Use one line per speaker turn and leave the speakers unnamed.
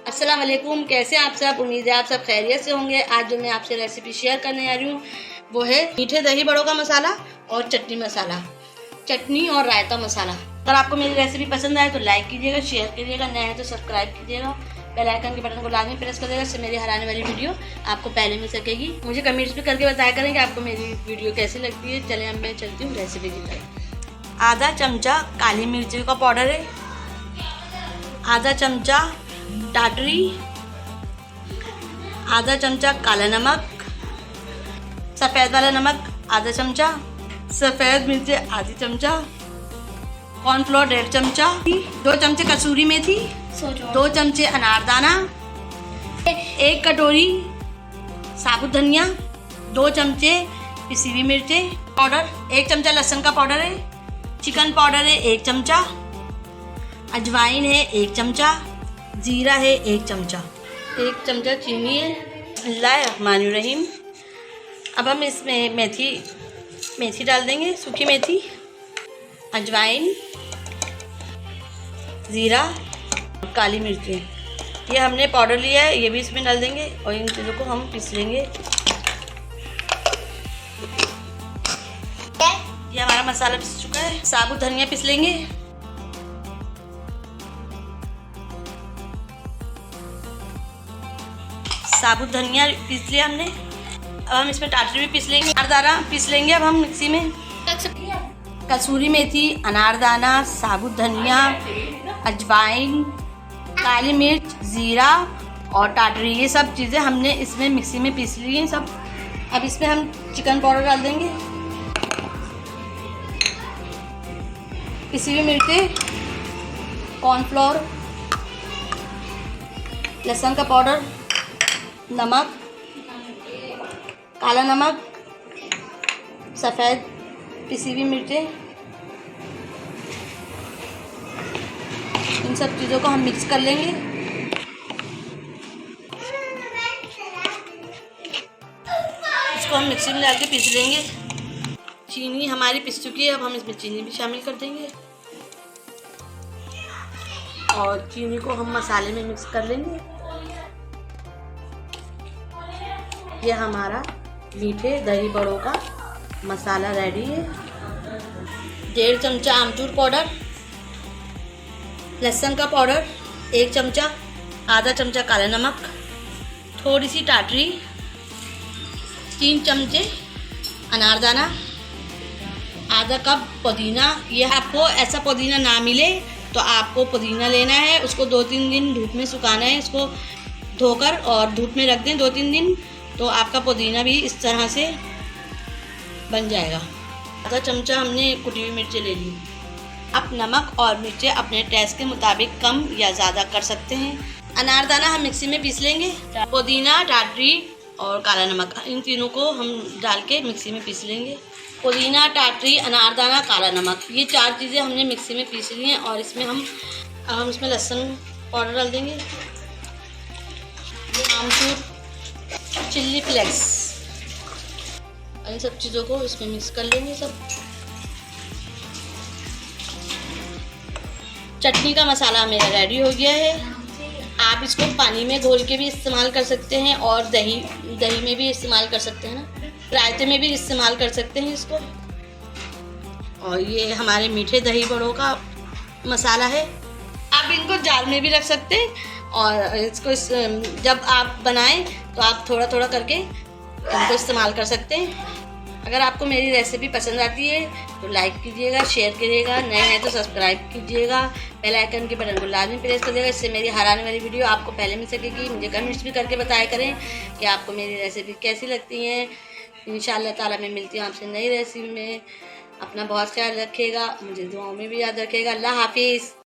अस्सलाम वालेकुम, कैसे आप सब। उम्मीद है आप सब खैरियत से होंगे। आज जो मैं आपसे रेसिपी शेयर करने आ रही हूँ वो है मीठे दही बड़ों का मसाला और चटनी मसाला, चटनी और रायता मसाला। अगर आपको मेरी रेसिपी पसंद आए तो लाइक कीजिएगा, शेयर कीजिएगा, नए हैं तो सब्सक्राइब कीजिएगा, बेल आइकन के बटन को लाजमी प्रेस कर देगा, इससे मेरी हर आने वाली वीडियो आपको पहले मिल सकेगी। मुझे कमेंट्स भी करके बताया करें कि आपको मेरी वीडियो कैसी लगती है। चले अब मैं चलती हूँ रेसिपी की तरफ। आधा चमचा काली मिर्ची का पाउडर है, आधा चमचा टाटरी, आधा चमचा काला नमक, सफ़ेद वाला नमक आधा चमचा, सफ़ेद मिर्ची आधी चमचा, कॉर्नफ्लोर 1.5 चमचा, 2 चमचे कसूरी मेथी, 2 चमचे अनारदाना, 1 कटोरी साबुत धनिया, 2 चमचे पिसी हुई मिर्चें पाउडर, 1 चमचा लहसुन का पाउडर है, चिकन पाउडर है 1 चमचा, अजवाइन है 1 चमचा, जीरा है 1 चमचा, 1 चमचा चीनी है। बिस्मिल्लाहिर्रहमानिर्रहीम। अब हम इसमें मेथी डाल देंगे, सूखी मेथी, अजवाइन, ज़ीरा, काली मिर्चें। ये हमने पाउडर लिया है, ये भी इसमें डाल देंगे और इन चीज़ों को हम पीस लेंगे। ये हमारा मसाला पीस चुका है। साबुत धनिया पीस लेंगे, साबुत धनिया पीस लिया हमने। अब हम इसमें टाटरी भी पीस लेंगे, अनारदाना पीस लेंगे अब हम मिक्सी में। कसूरी मेथी, अनारदाना, साबुत धनिया, अजवाइन, काली मिर्च, ज़ीरा और टाटरी, ये सब चीज़ें हमने इसमें मिक्सी में पीस ली हैं सब। अब इसमें हम चिकन पाउडर डाल देंगे, पिसी हुई मिर्चें, कॉर्नफ्लोर, लहसुन का पाउडर, नमक, काला नमक, सफ़ेद पिसी हुई मिर्चें, इन सब चीज़ों को हम मिक्स कर लेंगे। इसको हम मिक्सी में डाल के पीस लेंगे। चीनी हमारी पिस चुकी है, अब हम इसमें चीनी भी शामिल कर देंगे और चीनी को हम मसाले में मिक्स कर लेंगे। ये हमारा मीठे दही बड़ों का मसाला रेडी है। 1.5 चमचा आमचूर पाउडर, लहसुन का पाउडर 1 चमचा, आधा चमचा काला नमक, थोड़ी सी टाटरी, 3 चमचे अनारदाना, आधा कप पुदीना। ये आपको ऐसा पुदीना ना मिले तो आपको पुदीना लेना है, उसको 2-3 दिन धूप में सुखाना है। इसको धोकर और धूप में रख दें 2-3 दिन, तो आपका पुदीना भी इस तरह से बन जाएगा। आधा चमचा हमने कुटी हुई मिर्चें ले ली। आप नमक और मिर्चें अपने टेस्ट के मुताबिक कम या ज़्यादा कर सकते हैं। अनारदाना हम मिक्सी में पीस लेंगे, पुदीना, टाटरी और काला नमक, इन तीनों को हम डाल के मिक्सी में पीस लेंगे। पुदीना, टाटरी, अनारदाना, काला नमक, ये 4 चीज़ें हमने मिक्सी में पीस ली हैं और इसमें हम इसमें लहसुन पाउडर डाल देंगे, आमचूर, चिल्ली फ्लेक्स, इन सब चीज़ों को इसमें मिक्स कर लेंगे सब। चटनी का मसाला मेरा रेडी हो गया है। आप इसको पानी में घोल के भी इस्तेमाल कर सकते हैं और दही में भी इस्तेमाल कर सकते हैं ना, रायते में भी इस्तेमाल कर सकते हैं इसको। और ये हमारे मीठे दही बड़ों का मसाला है। आप इनको जार में भी रख सकते हैं और इसको जब आप बनाएं तो आप थोड़ा थोड़ा करके इनको इस्तेमाल कर सकते हैं। अगर आपको मेरी रेसिपी पसंद आती है तो लाइक कीजिएगा, शेयर कीजिएगा, नए हैं तो सब्सक्राइब कीजिएगा, बेल आइकन के बटन को लाजमी प्रेस कर देगा, इससे मेरी हर आने वाली वीडियो आपको पहले मिल सकेगी। मुझे कमेंट्स भी करके बताया करें कि आपको मेरी रेसिपी कैसी लगती हैं। इंशाअल्लाह ताला मैं मिलती हूँ आपसे नई रेसिपी में। अपना बहुत ख्याल रखिएगा, मुझे दुआओं में भी याद रखिएगा। अल्लाह हाफिज़।